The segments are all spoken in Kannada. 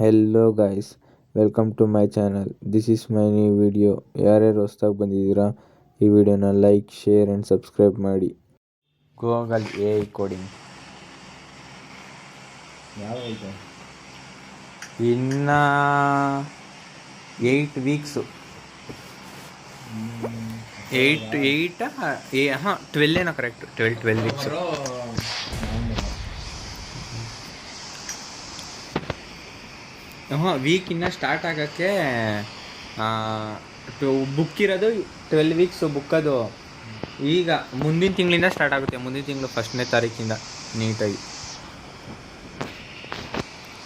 Hello guys, welcome to my channel. This is my new video. ಯಾರ್ಯಾರು ಹೊಸ್ದಾಗಿ ಬಂದಿದ್ದೀರಾ, ಈ ವಿಡಿಯೋನ ಲೈಕ್, ಶೇರ್ ಆ್ಯಂಡ್ ಸಬ್ಸ್ಕ್ರೈಬ್ ಮಾಡಿ. ಗೂಗಲ್ AI ಕೋಡಿಂಗ್ ಯಾವಾಗೈತೆ? ಇನ್ನು 8 ವೀಕ್ಸು. 12 ಏನೋ ಕರೆಕ್ಟ್. 12 ವೀಕ್ಸು. ವೀಕ್ ಇನ್ನೂ ಸ್ಟಾರ್ಟ್ ಆಗೋಕ್ಕೆ ಬುಕ್ ಇರೋದು 12 ವೀಕ್ಸು ಬುಕ್ಕದು. ಈಗ ಮುಂದಿನ ತಿಂಗಳಿಂದ ಸ್ಟಾರ್ಟ್ ಆಗುತ್ತೆ. ಮುಂದಿನ ತಿಂಗಳು 1ನೇ ತಾರೀಕಿಂದ ನೀಟಾಗಿ.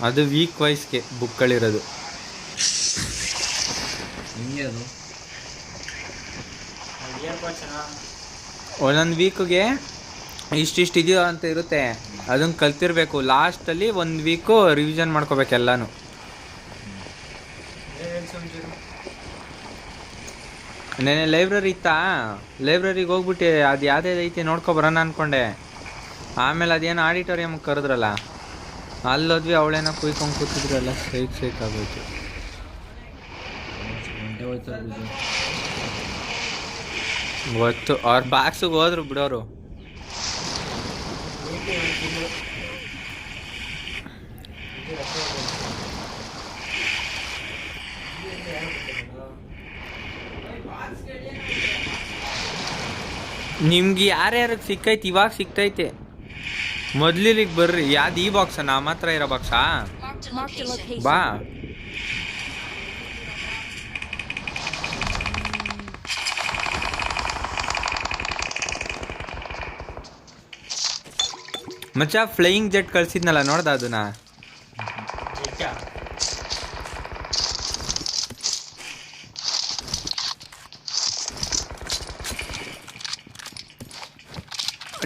ಅದು ವೀಕ್ ವೈಸ್ಗೆ ಬುಕ್ಗಳಿರೋದು. ಹಿಂಗೆ ಅದು ಒಂದೊಂದು ವೀಕಿಗೆ ಇಷ್ಟಿಷ್ಟು ಇದೆಯೋ ಅಂತ ಇರುತ್ತೆ. ಅದನ್ನು ಕಲ್ತಿರ್ಬೇಕು. ಲಾಸ್ಟಲ್ಲಿ 1 ವೀಕು ರಿವಿಷನ್ ಮಾಡ್ಕೋಬೇಕು ಎಲ್ಲನೂ. ನೆನೆ ಲೈಬ್ರರಿ ಇತ್ತಾ, ಲೈಬ್ರರಿಗೆ ಹೋಗ್ಬಿಟ್ಟು ಅದು ಯಾವುದೇದೈತೆ ನೋಡ್ಕೊಬರೋಣ ಅಂದ್ಕೊಂಡೆ. ಆಮೇಲೆ ಅದೇನೋ ಆಡಿಟೋರಿಯಮ್ಗೆ ಕರೆದ್ರಲ್ಲ, ಅಲ್ಲೋದ್ವಿ. ಅವಳೇನೋ ಕುಯ್ಕೊಂಡು ಕೂತಿದ್ರಲ್ಲ, ಸೇಕ್ ಆಗೋಯ್ತು. ಗೊತ್ತು, ಅವ್ರ ಬಾಕ್ಸಿಗೆ ಹೋದ್ರು ಬಿಡೋರು. ನಿಮ್ಗೆ ಯಾರ್ಯಾರಿಗೆ ಸಿಕ್ಕೈತೆ, ಇವಾಗ ಸಿಗ್ತೈತೆ. ಮೊದ್ಲಿಗೆ ಬರ್ರಿ. ಯಾವ್ದು ಈ ಬಾಕ್ಸ? ನಮ್ಮ ಹತ್ರ ಇರೋ ಬಾಕ್ಸಾ? ಬಾ. ಮಚ್ಚ ಫ್ಲೈಯಿಂಗ್ ಜೆಟ್ ಕಳ್ಸಿದ್ನಲ್ಲ, ನೋಡ್ದ ಅದನ್ನ?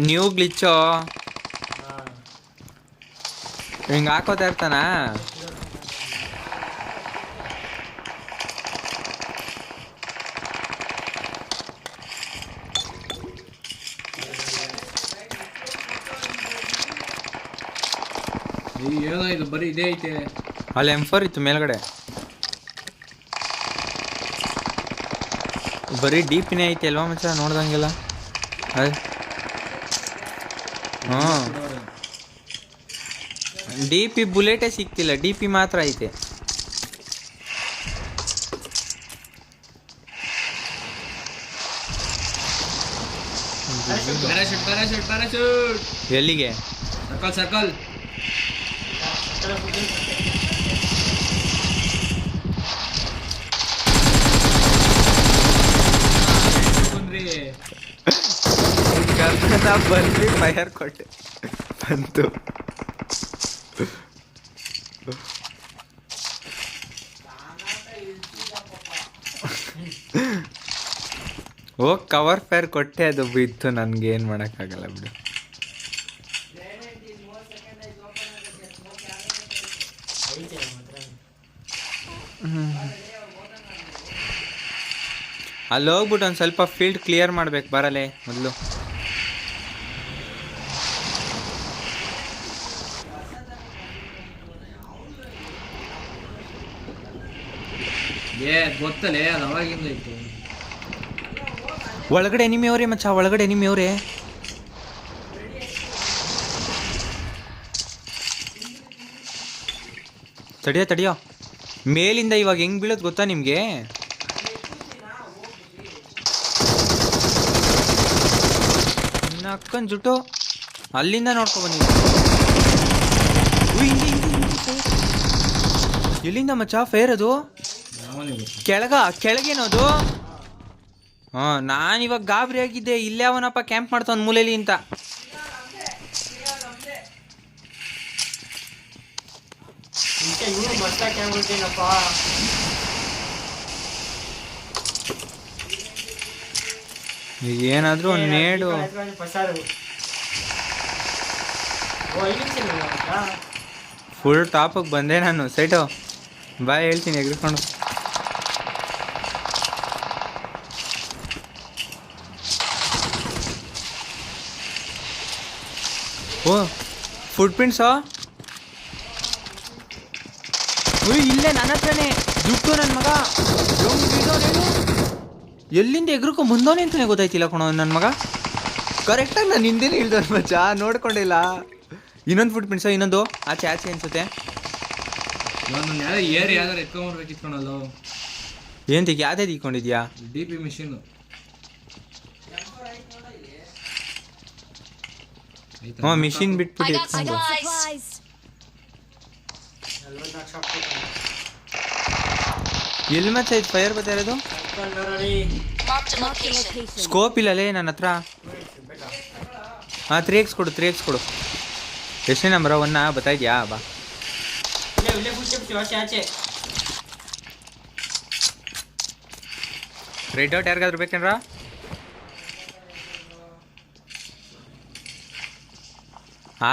ನ್ಯೂ ಗ್ಲಿಚ್ಚು ಹಿಂಗೆ ಹಾಕೋತಾ ಇರ್ತಾನ. ಏನೋ ಇದು ಬರೀ ಇದೇ ಐತೆ. ಅಲ್ಲಿ M4 ಇತ್ತು ಮೇಲ್ಗಡೆ. ಬರೀ DP ಐತೆ ಅಲ್ವಾ ಮಚ್ಚ? ನೋಡ್ದಂಗೆಲ್ಲ ಅದು. DP ಬುಲೆಟೇ ಸಿಕ್ತಿಲ್ಲ, DP ಮಾತ್ರ ಐತೆ. ಎಲ್ಲಿಗೆ? ಸರ್ಕಲ್ ಬಂದ್ರಿ, ಫೈರ್ ಕೊಟ್ಟೆ, ಬಂತು. ಹೋಗಿ ಕವರ್ ಫೈರ್ ಕೊಟ್ಟೆ, ಅದು ಬಿತ್ತು. ನನಗೇನು ಮಾಡೋಕ್ಕಾಗಲ್ಲ ಬಿಡು. ಅಲ್ಲಿ ಹೋಗ್ಬಿಟ್ಟು ಒಂದು ಸ್ವಲ್ಪ ಫೀಲ್ಡ್ ಕ್ಲಿಯರ್ ಮಾಡ್ಬೇಕು. ಬರಲೇ ಮೊದಲು. ಗೊತ್ತಲೇ, ಅದು ಅವಾಗಿಂದ ಇತ್ತು. ಒಳಗಡೆ ಎನಿಮಿ ಅವ್ರೆ ಮಚ್ಚ, ಒಳಗಡೆ ಎನಿಮಿ ಅವ್ರೆ. ತಡಿಯೋ ಮೇಲಿಂದ ಇವಾಗ ಹೆಂಗ್ ಬೀಳೋದು ಗೊತ್ತಾ ನಿಮ್ಗೆ? ಅಕ್ಕನ್ ಜುಟ್ಟು ಅಲ್ಲಿಂದ ನೋಡ್ಕೊಬಂದಿದ್ದೆ. ಎಲ್ಲಿಂದ ಮಚ್ಚ ಫೇರ್ ಅದು? ಕೆಳಗೇನೋದು? ನಾನಿವಾಗ ಗಾಬರಿ ಆಗಿದ್ದೆ. ಇಲ್ಲೇ ಅವನಪ್ಪ ಕ್ಯಾಂಪ್ ಮಾಡ್ತಾವ ಮೂಲೆಯಲ್ಲಿ ಅಂತ. ಏನಾದ್ರೂ ಒಂದು ನೇಡು. ಫುಲ್ ಟಾಪಿಗೆ ಬಂದೆ ನಾನು. ಸೈಟು ಬಾಯ್ ಹೇಳ್ತೀನಿ ಎಗ್ರಿಕೊಂಡು. ಓ ಫುಟ್ ಪ್ರಿಂಟ್ಸಾ? ಉಯ್ ಇಲ್ಲೇ ನನ್ನ ಹತ್ರನೇ ದುಡ್ಡು ನನ್ನ ಮಗ ಎಲ್ಲಿಂದ ಎಗ್ರಕ್ಕೂ ಮುಂದೋನೆ ಅಂತಲೇ ಗೊತ್ತಾಯ್ತಿಲ್ಲ ಕಣೋ ನನ್ನ ಮಗ. ಕರೆಕ್ಟಾಗಿ ನಾನು ಹಿಂದೇನೆ ಇಳ್ದವ್ನು ಮಚ್ಚ, ನೋಡ್ಕೊಂಡಿಲ್ಲ. ಇನ್ನೊಂದು ಫುಟ್ ಪಿನ್ಸೋ, ಇನ್ನೊಂದು ಆಚೆ ಆಚೆ ಅನ್ಸುತ್ತೆ. ನಾನು ಯಾವ್ದು ಏರ್ ಯಾವ್ದಾರು ಎತ್ಕೊಂಡ್ಬರ್ಬೇಕಿತ್ಕೊಳಲ್ಲ. ಏಂತಿಗೆ ಯಾವ್ದು ಇಟ್ಕೊಂಡಿದ್ಯಾ? DP ಮಿಷಿನು ಹ್ಞೂ ಮಿಷಿನ್ ಬಿಟ್ಬಿಟ್ಟು ಇಟ್ಕೊಂಡು. ಎಲ್ಲಿ ಮಚ್ಚ ಇದು ಫೈರ್ ಬರ್ತಾ ಇರೋದು? ಸ್ಕೋಪ್ ಇಲ್ಲಲೇ ನನ್ನ ಹತ್ರ. ಹಾಂ 3x ಕೊಡು 3x ಕೊಡು. ಎಷ್ಟನೇ ನಂಬರ 1 ಬರ್ತಾ ಇದೆಯಾ? ಬಾ ರೆಡ್ ಔಟ್ ಯಾರಿಗಾದ್ರು ಬೇಕೇನ್ರ?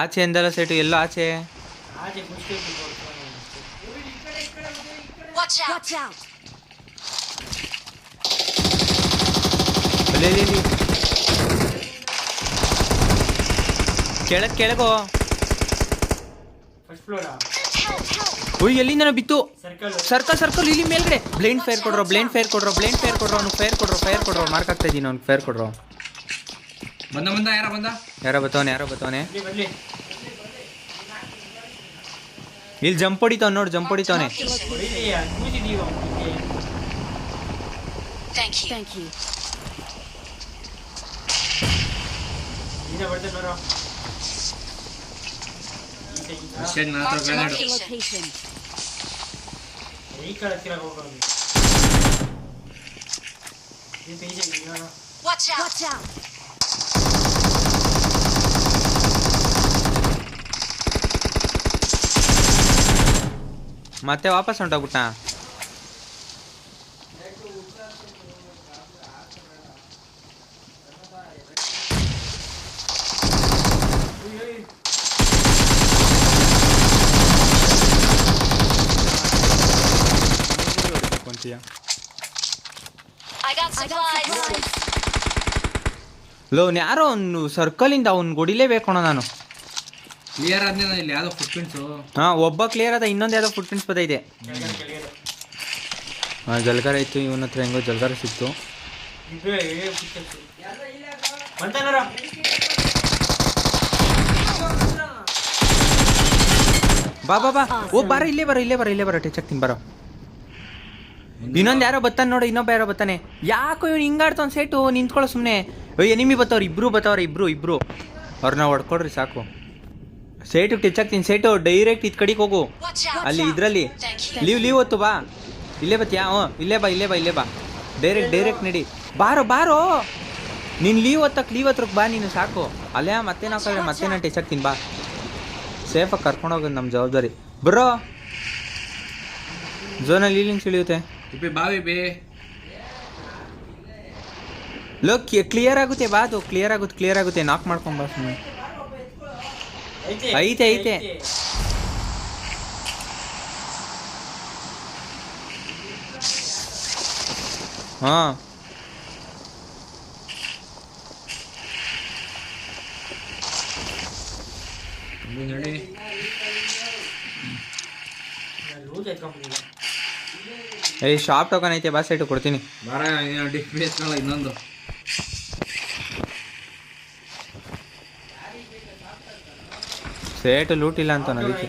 ಆಚೆ ಎಂದಲ್ಲ ಸೆಟು, ಎಲ್ಲೋ ಆಚೆ. ಕೆಳಗೋ. ಓಯ್ ಎಲ್ಲಿಂದ ಬಿತ್ತು? ಸರ್ಕಲ್ ಇಲ್ಲಿ ಮೇಲ್ಗಡೆ. ಬ್ಲೈಂಡ್ ಫೈರ್ ಕೊಡ್ರೋ ಅವ್ನಿಗೆ ಫೈರ್ ಕೊಡ್ರೋ. ಮಾರ್ಕ್ ಆಗ್ತಾ ಇದೀನಿ ಅವ್ನಿಗೆ ಫೈರ್ ಕೊಡ್ರೋ. ಯಾರೋ ಬತ್ತವನೆ. ಇಲ್ಲಿ ಜಂಪ್ ಹೊಡಿತಾವ್ ನೋಡು, ಜಂಪ್ ಹೊಡಿತಾವನೆ. ಮತ್ತೆ ವಾಪಸ್ ಹೊಂಟೋಗ್ಬಿಟ್ಟ. ಲೋನ್ ಯಾರೋ ಅವ್ನು ಸರ್ಕಲಿಂದ ಅವ್ನು ಹೊಡಿಲೇಬೇಕಣ ನಾನು. ಕ್ಲಿಯರ್ ಆದ್ಮೇಲೆ ಇಲ್ಲಿ ಯಾವ್ದೋ ಫುಟ್ ಪ್ರಿಂಟ್ಸು. ಹಾಂ ಒಬ್ಬ ಕ್ಲಿಯರ್ ಆದ, ಇನ್ನೊಂದು ಯಾವುದೋ ಫುಟ್ ಪ್ರಿಂಟ್ಸ್ ಬರ್ತೈತೆ. ಹಾಂ ಜಲ್ಗಾರ ಇತ್ತು, ಇವನ ಹತ್ರ ಹೆಂಗೋ ಜಲ್ಗಾರ ಸಿಕ್ತು. ಬಾ ಓ ಬಾರ, ಇಲ್ಲೇ ಬರ ಟಚ್ ಆಗ್ತೀನಿ ಬರೋ. ಇನ್ನೊಂದು ಯಾರೋ ಬರ್ತಾನೆ ನೋಡು, ಇನ್ನೊಬ್ಬ ಯಾರೋ ಬರ್ತಾನೆ. ಯಾಕೋ ಇವ್ನು ಹಿಂಗಾಡ್ತಾನೆ ಸೈಟು, ನಿಂತ್ಕೊಳ್ಳೋ ಸುಮ್ಮನೆ. ಎನಿಮಿ ಬರ್ತಾವ್ರೆ, ಇಬ್ರು ಅವ್ರನ್ನ ಹೊಡ್ಕೊಡ್ರಿ ಸಾಕು. ಸೈಟು ಟಚ್ ಆಗ್ತೀನಿ, ಸೈಟು ಡೈರೆಕ್ಟ್ ಇದ್ ಕಡೆಗೆ ಹೋಗು. ಅಲ್ಲಿ ಇದರಲ್ಲಿ ಲೀವ್ ಹೊತ್ತು ಬಾ. ಇಲ್ಲೇ ಬತ್ತೀಯಾ? ಇಲ್ಲೇ ಬಾ ಡೈರೆಕ್ಟ್ ನಡಿ. ಬಾರೋ ನೀನು ಲೀವ್ ಹತ್ರಕ್ಕೆ ಬಾ ನೀನು ಸಾಕು. ಅಲ್ಲೇ ಮತ್ತೆ ನಾವು ಮತ್ತೆ ನಾನು ಟಚ್ ಆಗ್ತೀನಿ. ಬಾ ಸೇಫಾಗಿ ಕರ್ಕೊಂಡೋಗೋದು ನಮ್ಮ ಜವಾಬ್ದಾರಿ. ಬರೋ ಝೋನಲ್ಲಿ ಇಲ್ಲಿಂಗ್ ಸಿಳಿಯುತ್ತೆ. ಲೋ ಕ್ಲಿಯರ್ ಆಗುತ್ತೆ, ಬಾ ಅದು ಕ್ಲಿಯರ್ ಆಗುತ್ತೆ. ನಾಕ್ ಮಾಡ್ಕೊಂಡ್ ಬಾ ಸುಮ್ಮನೆ. ಐತೆ ಹಾಂ ಶಾಪ್ ಟೋಕನ್ ಐತೆ, ಬಾ ಸೈಟು ಕೊಡ್ತೀನಿ. ಇನ್ನೊಂದು ಸೇಟು ಲೂಟ್ ಇಲ್ಲ ಅಂತ ನನಗೆ.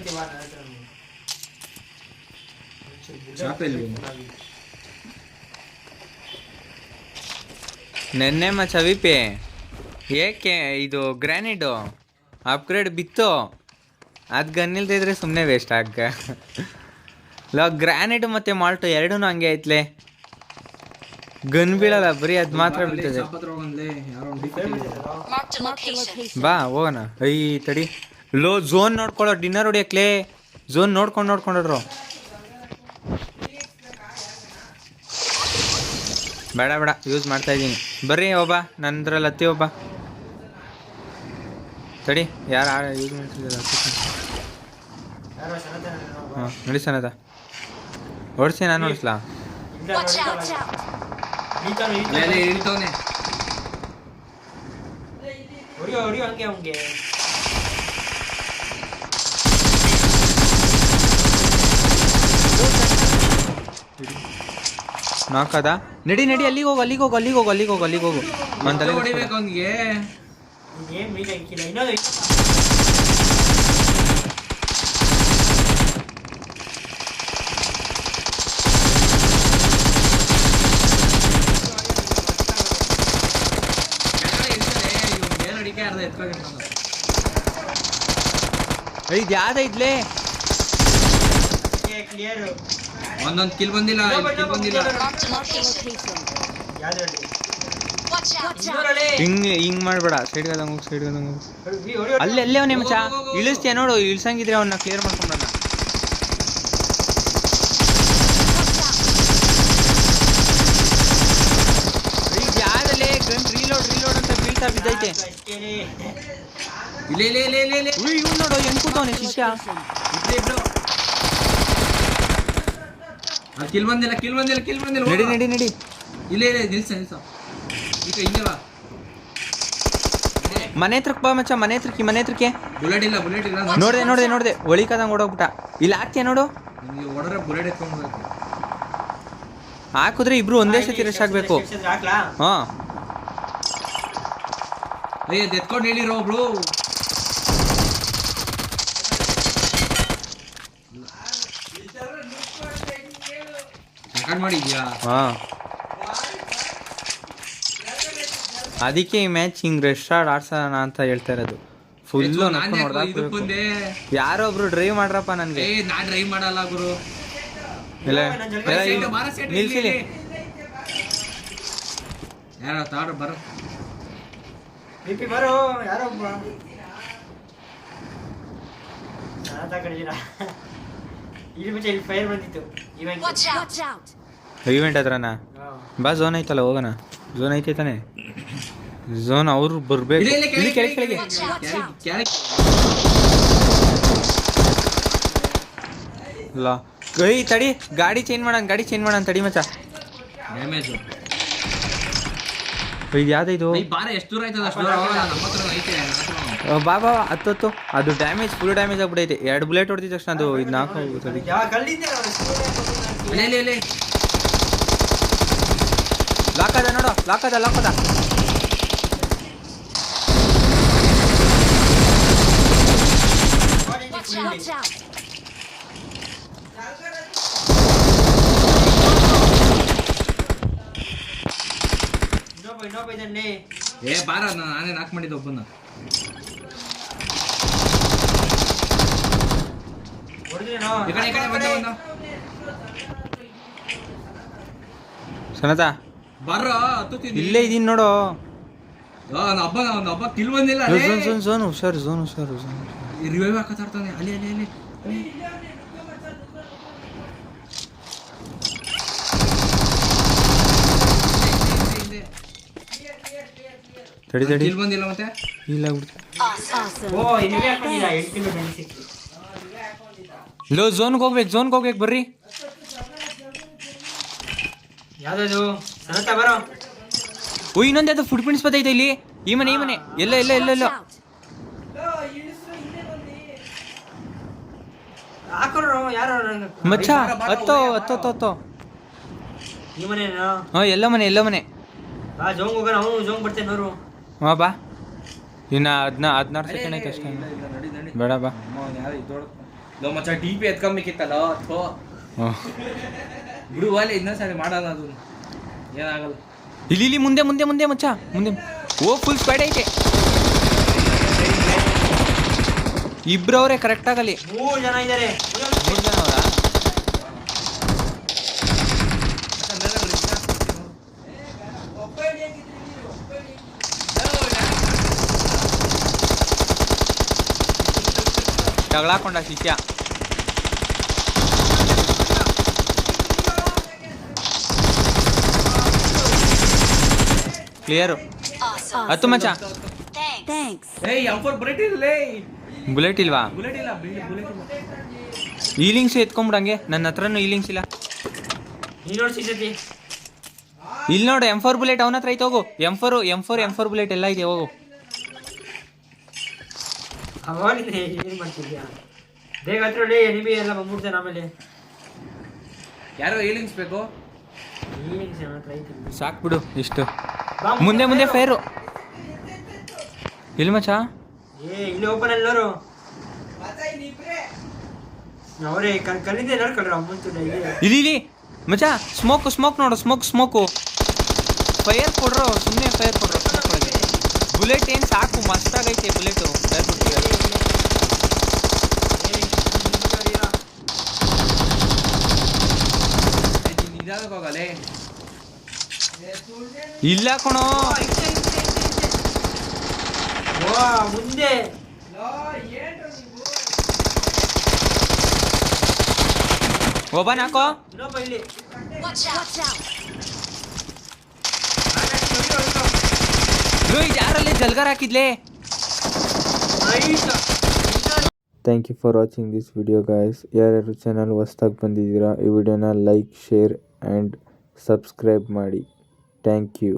ನೆನ್ನೆ ಮಚ್ಚ ವಿಪಿ ಏಕೆ ಇದು ಗ್ರ್ಯಾನೈಡು ಅಪ್ಗ್ರೇಡ್ ಬಿತ್ತು. ಅದು ಗನ್ನಿಲ್ದೇ ಇದ್ರೆ ಸುಮ್ಮನೆ ವೇಸ್ಟ್ ಆಗ. ಗ್ರ್ಯಾನೈಡು ಮತ್ತು ಮಾಲ್ಟು ಎರಡೂ ಹಂಗೆ ಐತ್ಲೆ. ಗನ್ ಬೀಳಲ್ಲ, ಬರೀ ಅದು ಮಾತ್ರ ಬೀಳ್ತದೆ. ಬಾ ಹೋಗೋಣ. ತಡಿ ಝೋನ್ ನೋಡ್ಕೊಳ್ಳೋ, ಡಿನ್ನರ್ ಹೊಡಿಯಕ್ಲೇ. ಝೋನ್ ನೋಡ್ಕೊಂಡ್ರು ಬೇಡ ಯೂಸ್ ಮಾಡ್ತಾ ಇದ್ದೀನಿ. ಬರ್ರಿ ಒಬ್ಬ ನಂದ್ರಲ್ಲಿ ಹತ್ತಿ ಒಬ್ಬ. ತಡಿ ಯಾರು ಯೂಸ್ ಮಾಡ್ತಿದ್ದಾರೆ? ಹಾಂ ನಡಿಸನದ ಓಡಿಸಿ, ನಾನು ಓಡಿಸ್ಲಾ? ನಾಕದ ನಡಿ ನಡಿ ಅಲ್ಲಿಗೆ ಹೋಗು ಅಲ್ಲಿಗೆ ಹೋಗು ಅಲ್ಲಿಗೆ ಹೋಗು ಅಲ್ಲಿಗೆ ಹೋಗು ಅಲ್ಲಿಗೆ ಹೋಗು ಅವ್ನ್ ತಲೆ ಹೊಡಿಬೇಕು ಅವ್ನಿಗೆ. ಏನ್ ಮೀಟ್ ಹಾಕಿಲ್ಲ ಇನ್ನೊಂದು ಅರ್ಧ ಎತ್ಕೊಂಡು ಇದು ಯಾವ್ದ ಇದ್ಲೇ ಕ್ಲಿಯರ್. ಒಂದೊಂದು ಕಿಲ್ ಬಂದಿಲ್ಲ ಕಿಲ್ ಬಂದಿಲ್ಲ. ಹಿಂಗ್ ಹಿಂಗ್ ಮಾಡ್ಬೇಡ ಸೈಡ್ ಹೋಗಿ ಸೈಡ್ ಹೋಗು ಅಲ್ಲಿ ಅಲ್ಲೇ ಅವನೇ ಮಚ್ಚ ಇಳಿಸ್ತೀಯ ನೋಡು ಇಳ್ಸಂಗಿದ್ರೆ ಅವನ್ನ ಕ್ಲಿಯರ್ ಮಾಡ್ಕೊಂಡ್ಬರೋಣ. ಇದು ಯಾವ್ದಲ್ಲೇ ಗನ್ ರೀಲೋಡ್ ರೀಲೋಡ್ ಅಂತ ಬೀಳ್ತಾ ಬಿದ್ದೈತೆ. ಇಲ್ಲ ಇಲ್ಲ ಇಲ್ಲ ಇಲ್ಲ ಇಲ್ಲ ಇವ್ನು ನೋಡು ಹೆಂಗ್ ಕೂತವನೆ ಶಿಷ್ಯ. ಇಬ್ರು ಕಿಲ್ ಬಂದಿಲ್ಲ ಕಿಲ್ ಬಂದಿಲ್ಲ ಕಿಲ್ ಬಂದಿಲ್ಲ. ನಡಿ ನಡಿ ನಡಿ ಇಲ್ಲ ಇಲ್ಲ ನಿಲ್ಸ ನಿಲ್ಸ ಈಗ ಹಿಂಗೆ ಬಾ. ಮನೆ ಹತ್ರಕ್ಕೆ ಬಾ ಮಚ್ಚ ಮನೆ ಹತ್ರಕ್ಕೆ ಮನೆ ಹತ್ರಕ್ಕೆ. ಬುಲೆಟ್ ಇಲ್ಲ ಬುಲೆಟ್ ಇಲ್ಲ. ನೋಡ್ದೆ ನೋಡ್ದೆ ನೋಡ್ದೆ ಒಳಿಕದಂಗೆ ಓಡೋಗ್ಬಿಟ್ಟ. ಇಲ್ಲಿ ಹಾಕ್ತೀಯ ನೋಡು ನಿಮಗೆ ಹೊಡೆದ್ರೆ ಬುಲೆಟ್ ಎತ್ಕೊಂಡ್ಬೇಕು. ಹಾಕಿದ್ರೆ ಇಬ್ರು ಒಂದೇ ಸತಿ ರಶ್ ಆಗ್ಬೇಕು. ಹಾಕ್ಲಾ ಹಾ ಅಯ್ಯ ಎತ್ಕೊಂಡು ಹೇಳಿರೋ ಒಬ್ಳು. ರೆಕಾರ್ಡ್ ಮಾಡಿದ್ಯಾ? ಹಾ ಅದಕ್ಕೆ ಈ ಮ್ಯಾಚ್ ಹಿಂಗ್ ರೆಸ್ಟಾರ್ಟ್ ಆಡ್ಸೋಣ ಅಂತ ಹೇಳ್ತಾ ಇರೋದು. ಫುಲ್ಲು ಬಂದೆ. ಯಾರೋ ಒಬ್ರು ಡ್ರೈವ್ ಮಾಡ್ರಪ್ಪ ನನ್ಗೆ. ನಾನ್ ಡ್ರೈವ್ ಮಾಡಲ್ಲ ಗುರು. ಇಲ್ಲ ನಿಲ್ಸಿಲಿ ನಿಲ್ಸಿಲಿ ಯಾರ ತಾಡ್ರ ಬರೋ ಬಿಪಿ ಬರೋ ಯಾರೋ ಒಬ್ಬ ಕಡಿದಿರ. ಇಲ್ಲಿ ಮುಂಚೆ ಇಲ್ಲಿ ಫೈರ್ ಬಂದಿತ್ತು ಇವೆಂಟ್ ಹತ್ರನಾ ಬಾ. ಝೋನ್ ಐತಲ್ಲ ಹೋಗೋಣ. ಝೋನ್ ಐತೆ ತಾನೆ ಝೋನ್ ಅವ್ರು ಬರ್ಬೇಕು. ಇಲ್ಲಿ ಕೆಳಗೆ ಕೆಳಗೆ ಇಲ್ಲ ಗೈ ತಡಿ ಗಾಡಿ ಚೇಂಜ್ ಮಾಡೋಣ ತಡಿ ಮಚ್ಚ. ಡ್ಯಾಮೇಜ್ ಇದು ಯಾವ್ದು ಬಾರ ಎಷ್ಟು ದೂರ ಆಯ್ತದ ಅಷ್ಟು ದೂರ ನಮ್ಮ ಹತ್ರ ಐತೆ. ಬಾ ಬಾ ಹತ್ತು ಅದು ಡ್ಯಾಮೇಜ್ ಫುಲ್ ಡ್ಯಾಮೇಜ್ ಆಗ್ಬಿಟ್ಟೈತೆ. 2 ಬುಲೆಟ್ ಹೊಡೆದಿದ ತಕ್ಷಣ ಅದು ಇದು ನಾಲ್ಕು ಲಾಕ್ ಅದ ನೋಡು ಲಾಕ್ ಅದ ಏ ಬಾರ ನಾನೇ ನಾಕ್ ಮಾಡಿದ್ದೆ ಒಬ್ಬನ್ನ. ಈ ಕಡೆ ಬಂದ ಸನತಾ ಬರ್ರ ಹತ್ತುತ್ತೀನಿ. ಇಲ್ಲೇ ಇದೀನಿ ನೋಡು. ಹಬ್ಬ ಕಿಲ್ ಬಂದಿಲ್ಲ. ಝೋನ್ ಹುಷಾರು ರಿವೈವ್ ಹಾಕತಾರ್ತಾನೆ ಅಲ್ಲಿ ಅಲ್ಲಿ ಅಲ್ಲಿ ತಡಿ ಕಿಲ್ ಬಂದಿಲ್ಲ ಮತ್ತೆ ಇಲ್ಲ ಲೋ ಝೋನ್ಗೆ ಹೋಗ್ಬೇಕು ಬರ್ರಿ. ಯಾವ್ದು ಸನತಾ ಬರೋ. ಓ ಇನ್ನೊಂದು ಯಾವ್ದು ಫುಡ್ ಪ್ರಿಂಟ್ಸ್ ಬತ್ತೈತೆ ಇಲ್ಲಿ. ಈ ಮನೆ ಎಲ್ಲ ಹಾಕೋರು ಯಾರು ಮಚ್ಚ ಹತ್ತೋ ಈ ಮನೇನಾ? ಹಾ ಎಲ್ಲ ಮನೆ ಬಾ ಜೋಂಗ್ ಹೋಗೋಣ. ಅವನು ಜೋಂಗ್ ಬರ್ತೇನೆ ನೋರು. ಹಾ ಬಾ ಇನ್ನ 16 ಸೆಕೆಂಡ್ ಐತೆ ಅಷ್ಟೇ. ಬೇಡ ಬಾ ಮಚ್ಚ ಟಿ ಪಿ ಎತ್ಕೊಂಬೇಕಿತ್ತಲ್ಲ ಬಿಡು ಅಲ್ಲಿ ಇನ್ನೊಂದ್ಸರಿ ಮಾಡೋಣ. ಅದು ಏನಾಗಲ್ಲ. ಇಲ್ಲಿ ಮುಂದೆ ಮಚ್ಚ ಮುಂದೆ. ಓ ಫುಲ್ ಸ್ಪೈಡ್ ಐತೆ. ಇಬ್ರವ್ರೆ ಕರೆಕ್ಟ್ ಆಗಲಿ. 3 ಜನ ಇದ್ದಾರೆ. 3 ಜನ ಅವರಾ? ಜಗಳಾಕೊಂಡ ಶಿಷ್ಯ. ಕ್ಲಿಯರು ಹತ್ತು ಮಚ್ಚ. ಬುಲೆಟ್ ಇಲ್ವಾ? ಈಲಿಂಗ್ಸ್ ಎತ್ಕೊಂಬಿಡಂಗೆ. ನನ್ನ ಹತ್ರನೂ ಈಲಿಂಗ್ಸ್ ಇಲ್ಲ. ಇಲ್ಲಿ ನೋಡು M4 ಬುಲೆಟ್ ಅವನ ಹತ್ರ ಐತೆ. ಹೋಗು M4 ಬುಲೆಟ್ ಎಲ್ಲ ಇದೆ ಹೋಗು. ಏನ್ ಮಾಡ್ತಿದ್ಯಾ? ಬೇಗ ಹತ್ರ ಎನಿಮಿ ಎಲ್ಲ ಬಂದ್ಬಿಡ್ತೇನೆ. ಆಮೇಲೆ ಯಾರೋ ಏಲಿಂಗ್ಸ್ ಬೇಕು. ಈಗ ನನ್ನ ಹತ್ರ ಐತಿ. ಸಾಕ್ಬಿಡು ಇಷ್ಟು. ಬಾ, ಮುಂದೆ ಫೈರು ಇಲ್ಲಿ ಮಚ್ಚ. ಇಲ್ಲಿ ಓಪನ್ ಅಲ್ಲಿ ನೋಡು. ಅವರೇ ಕಲ್ಲಿಂದ ನೋಡ್ಕೊಳ್ರ ಮುಂಚೆ ಇಲ್ಲಿ ಮಚ್ಚ. ಸ್ಮೋಕ್ ನೋಡು, ಸ್ಮೋಕು. ಫೈರ್ ಕೊಡ್ರೋ, ಸುಮ್ಮನೆ ಫೈರ್ ಕೊಡ್ರೋ. ಬುಲೆಟ್ ಏನು ಸಾಕು, ಮಸ್ತಾಗೈತೆ ಬುಲೆಟು. ಹೋಗಲೇ ಇಲ್ಲ ಕಣೋ. ಮುಂದೆ ಓಪನ್ ಹಾಕೋ. ಇನ್ನೊಬ್ಬ ಇಲ್ಲಿ ಇದು ಯಾರಲ್ಲಿ ಜಲ್ಗರ್ ಹಾಕಿದ್ಲೆ. Thank you for watching this video guys. ಯಾರ್ಯಾರು ಚಾನಲ್ ಹೊಸ್ದಾಗಿ ಬಂದಿದ್ದೀರಾ ಈ ವಿಡಿಯೋನ ಲೈಕ್, ಶೇರ್ ಆ್ಯಂಡ್ ಸಬ್ಸ್ಕ್ರೈಬ್ ಮಾಡಿ. Thank you.